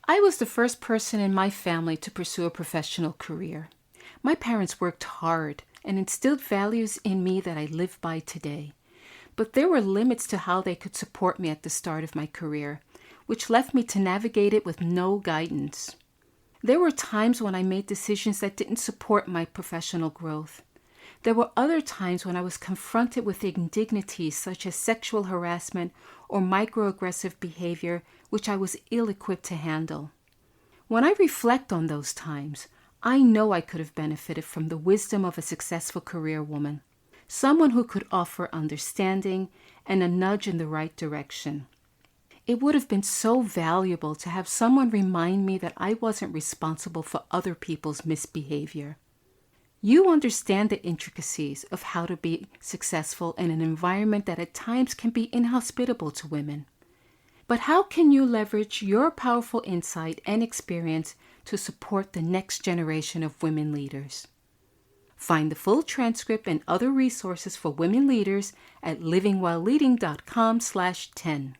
I was the first person in my family to pursue a professional career. My parents worked hard and instilled values in me that I live by today. But there were limits to how they could support me at the start of my career, which left me to navigate it with no guidance. There were times when I made decisions that didn't support my professional growth. There were other times when I was confronted with indignities such as sexual harassment or microaggressive behavior, which I was ill-equipped to handle. When I reflect on those times, I know I could have benefited from the wisdom of a successful career woman, someone who could offer understanding and a nudge in the right direction. It would have been so valuable to have someone remind me that I wasn't responsible for other people's misbehavior. You understand the intricacies of how to be successful in an environment that at times can be inhospitable to women. But how can you leverage your powerful insight and experience to support the next generation of women leaders? Find the full transcript and other resources for women leaders at livingwhileleading.com/10.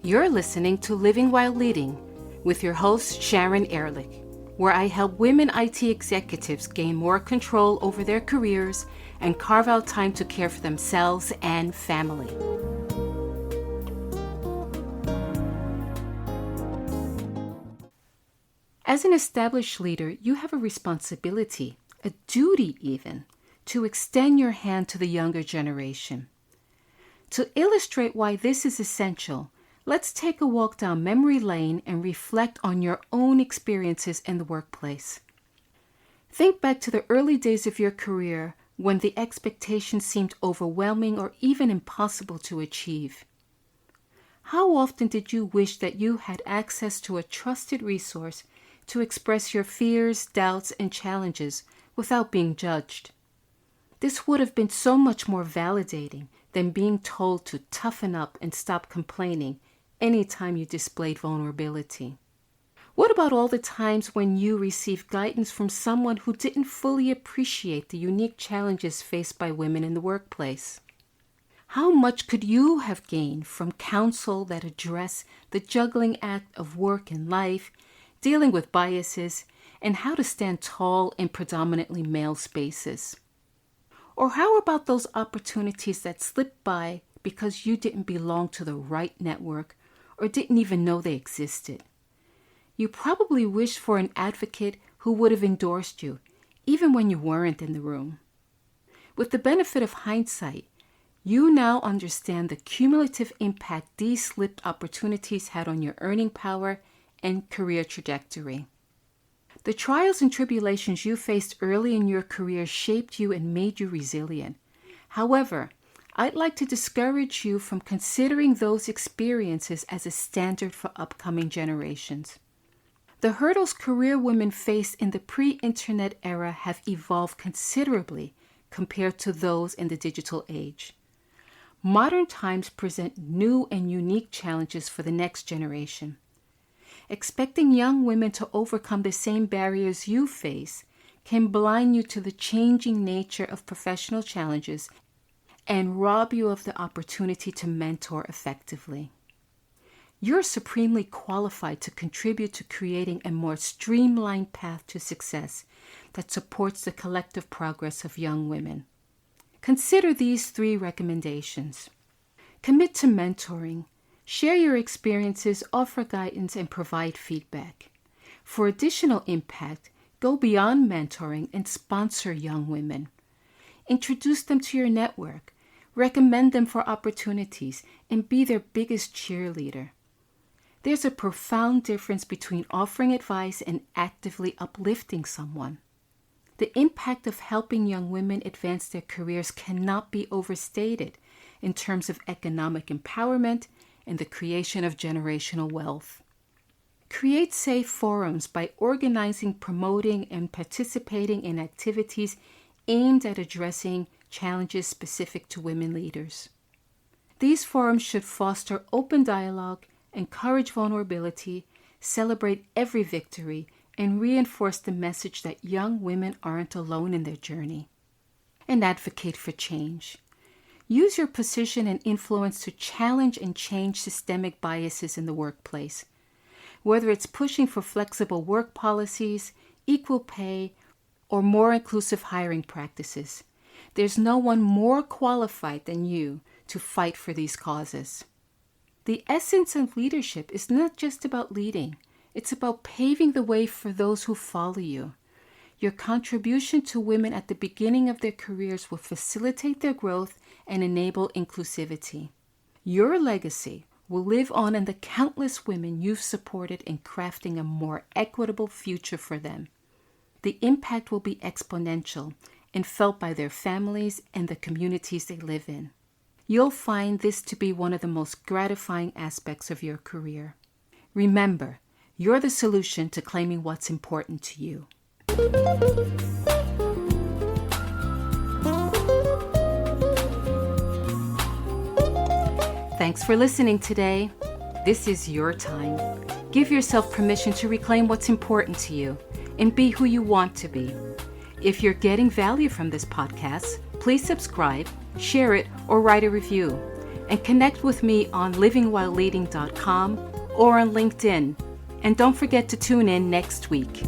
You're listening to Living While Leading with your host, Sharon Ehrlich, where I help women IT executives gain more control over their careers and carve out time to care for themselves and family. As an established leader, you have a responsibility, a duty even, to extend your hand to the younger generation. To illustrate why this is essential, let's take a walk down memory lane and reflect on your own experiences in the workplace. Think back to the early days of your career when the expectations seemed overwhelming or even impossible to achieve. How often did you wish that you had access to a trusted resource to express your fears, doubts, and challenges without being judged? This would have been so much more validating than being told to toughen up and stop complaining anytime you displayed vulnerability. What about all the times when you received guidance from someone who didn't fully appreciate the unique challenges faced by women in the workplace? How much could you have gained from counsel that address the juggling act of work and life, dealing with biases, and how to stand tall in predominantly male spaces? Or how about those opportunities that slipped by because you didn't belong to the right network or didn't even know they existed? You probably wished for an advocate who would have endorsed you, even when you weren't in the room. With the benefit of hindsight, you now understand the cumulative impact these slipped opportunities had on your earning power and career trajectory. The trials and tribulations you faced early in your career shaped you and made you resilient. However, I'd like to discourage you from considering those experiences as a standard for upcoming generations. The hurdles career women faced in the pre-internet era have evolved considerably compared to those in the digital age. Modern times present new and unique challenges for the next generation. Expecting young women to overcome the same barriers you face can blind you to the changing nature of professional challenges and rob you of the opportunity to mentor effectively. You're supremely qualified to contribute to creating a more streamlined path to success that supports the collective progress of young women. Consider these 3 recommendations. Commit to mentoring. Share your experiences, offer guidance, and provide feedback. For additional impact, go beyond mentoring and sponsor young women. Introduce them to your network. Recommend them for opportunities and be their biggest cheerleader. There's a profound difference between offering advice and actively uplifting someone. The impact of helping young women advance their careers cannot be overstated in terms of economic empowerment and the creation of generational wealth. Create safe forums by organizing, promoting, and participating in activities aimed at addressing challenges specific to women leaders. These forums should foster open dialogue, encourage vulnerability, celebrate every victory, and reinforce the message that young women aren't alone in their journey. And advocate for change. Use your position and influence to challenge and change systemic biases in the workplace. Whether it's pushing for flexible work policies, equal pay, or more inclusive hiring practices, there's no one more qualified than you to fight for these causes. The essence of leadership is not just about leading. It's about paving the way for those who follow you. Your contribution to women at the beginning of their careers will facilitate their growth and enable inclusivity. Your legacy will live on in the countless women you've supported in crafting a more equitable future for them. The impact will be exponential and felt by their families and the communities they live in. You'll find this to be one of the most gratifying aspects of your career. Remember, you're the solution to claiming what's important to you. Thanks for listening today. This is your time. Give yourself permission to reclaim what's important to you and be who you want to be. If you're getting value from this podcast, please subscribe, share it, or write a review. And connect with me on livingwhileleading.com or on LinkedIn. And don't forget to tune in next week.